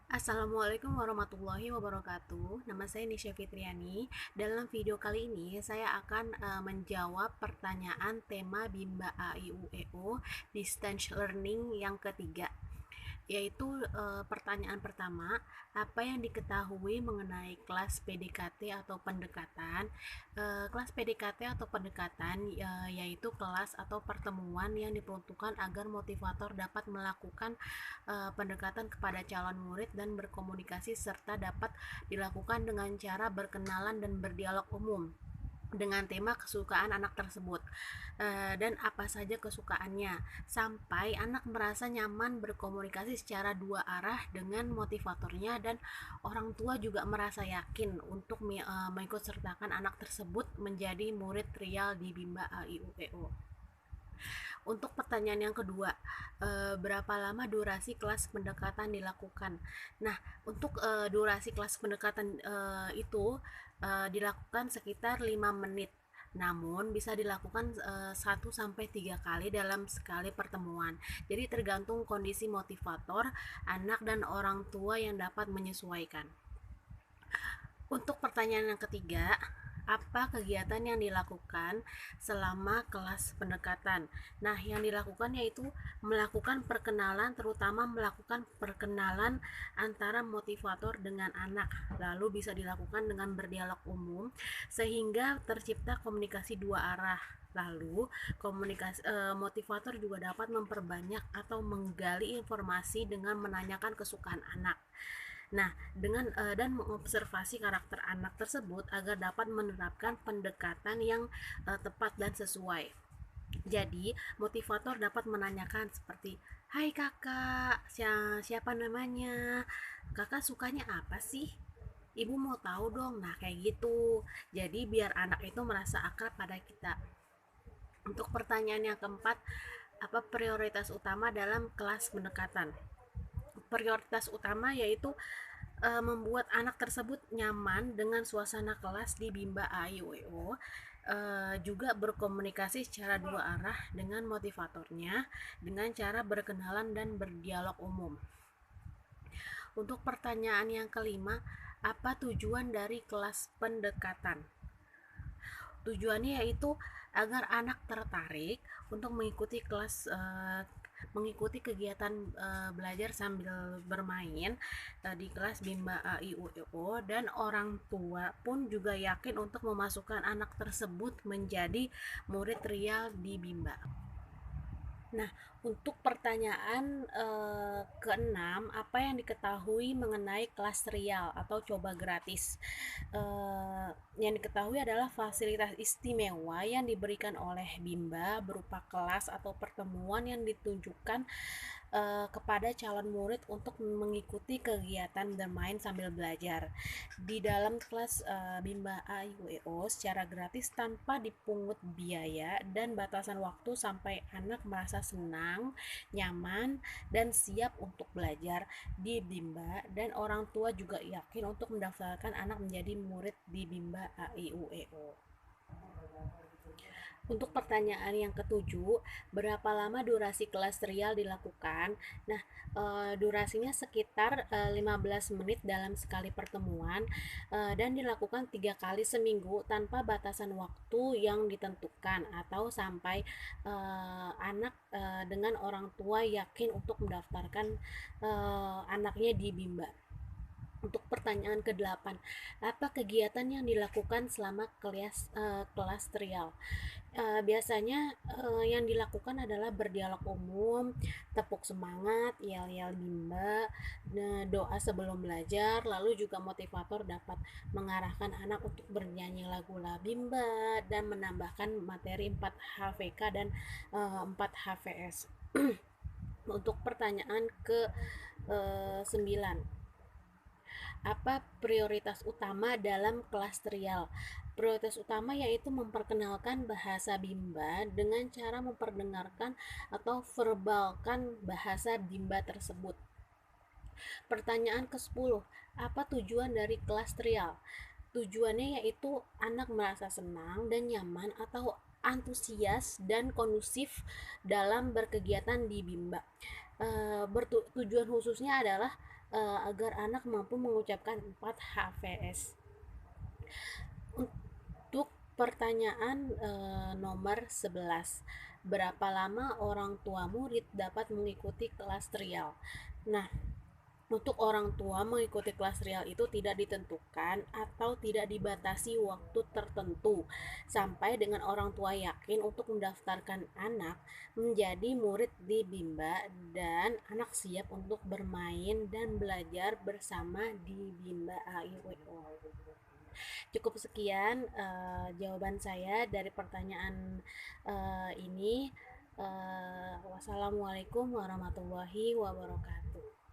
Assalamualaikum warahmatullahi wabarakatuh. Nama saya Nisha Fitriani. Dalam video kali ini saya akan menjawab pertanyaan tema Bimba A I U E O Distance Learning yang ketiga, yaitu pertanyaan pertama, apa yang diketahui mengenai kelas PDKT atau pendekatan? Kelas PDKT atau pendekatan yaitu kelas atau pertemuan yang diperuntukkan agar motivator dapat melakukan pendekatan kepada calon murid dan berkomunikasi, serta dapat dilakukan dengan cara berkenalan dan berdialog umum dengan tema kesukaan anak tersebut, dan apa saja kesukaannya, sampai anak merasa nyaman berkomunikasi secara dua arah dengan motivatornya, dan orang tua juga merasa yakin untuk mengikut sertakan anak tersebut menjadi murid trial di Bimba AIUEO. Untuk pertanyaan yang kedua, berapa lama durasi kelas pendekatan dilakukan? Nah, untuk durasi kelas pendekatan itu dilakukan sekitar 5 menit. Namun bisa dilakukan 1 sampai 3 kali dalam sekali pertemuan. Jadi tergantung kondisi motivator, anak dan orang tua yang dapat menyesuaikan. Untuk pertanyaan yang ketiga, apa kegiatan yang dilakukan selama kelas pendekatan? Nah, yang dilakukan yaitu melakukan perkenalan, terutama melakukan perkenalan antara motivator dengan anak. Lalu bisa dilakukan dengan berdialog umum sehingga tercipta komunikasi dua arah. Lalu motivator juga dapat memperbanyak atau menggali informasi dengan menanyakan kesukaan anak. Nah, dan mengobservasi karakter anak tersebut agar dapat menerapkan pendekatan yang tepat dan sesuai. Jadi, motivator dapat menanyakan seperti, "Hai kakak, siapa namanya? Kakak sukanya apa sih? Ibu mau tahu dong." Nah, kayak gitu. Jadi, biar anak itu merasa akrab pada kita. Untuk pertanyaan yang keempat, apa prioritas utama dalam kelas pendekatan? Prioritas utama yaitu membuat anak tersebut nyaman dengan suasana kelas di Bimba AIWO, juga berkomunikasi secara dua arah dengan motivatornya dengan cara berkenalan dan berdialog umum. Untuk pertanyaan yang kelima, apa tujuan dari kelas pendekatan? Tujuannya yaitu agar anak tertarik untuk mengikuti kegiatan belajar sambil bermain di kelas Bimba AIUEO, dan orang tua pun juga yakin untuk memasukkan anak tersebut menjadi murid trial di Bimba. Nah, untuk pertanyaan keenam, apa yang diketahui mengenai kelas trial atau coba gratis? Yang diketahui adalah fasilitas istimewa yang diberikan oleh Bimba berupa kelas atau pertemuan yang ditunjukkan kepada calon murid untuk mengikuti kegiatan bermain sambil belajar di dalam kelas Bimba AIUEO secara gratis tanpa dipungut biaya dan batasan waktu, sampai anak merasa senang, nyaman, dan siap untuk belajar di Bimba, dan orang tua juga yakin untuk mendaftarkan anak menjadi murid di Bimba AIUEO. Untuk pertanyaan yang ketujuh, berapa lama durasi kelas trial dilakukan? Nah, durasinya sekitar 15 menit dalam sekali pertemuan, dan dilakukan 3 kali seminggu tanpa batasan waktu yang ditentukan, atau sampai anak dengan orang tua yakin untuk mendaftarkan anaknya di Bimba. Untuk pertanyaan ke-8, apa kegiatan yang dilakukan selama kelas trial? Biasanya yang dilakukan adalah berdialog umum, tepuk semangat, yel-yel Bimba, doa sebelum belajar, lalu juga motivator dapat mengarahkan anak untuk bernyanyi lagu La Bimba dan menambahkan materi 4 HVK dan 4 HVS. Untuk pertanyaan ke-9, apa prioritas utama dalam kelas trial? Prioritas utama yaitu memperkenalkan bahasa Bimba dengan cara memperdengarkan atau verbalkan bahasa Bimba tersebut. Pertanyaan ke-10, apa tujuan dari kelas trial? Tujuannya yaitu anak merasa senang dan nyaman atau antusias dan kondusif dalam berkegiatan di Bimba. Tujuan khususnya adalah agar anak mampu mengucapkan 4 HVS. Untuk pertanyaan nomor 11, berapa lama orang tua murid dapat mengikuti kelas trial? Nah, untuk orang tua mengikuti kelas trial itu tidak ditentukan atau tidak dibatasi waktu tertentu, sampai dengan orang tua yakin untuk mendaftarkan anak menjadi murid di Bimba dan anak siap untuk bermain dan belajar bersama di Bimba AIWO. Cukup sekian jawaban saya dari pertanyaan ini. Wassalamualaikum warahmatullahi wabarakatuh.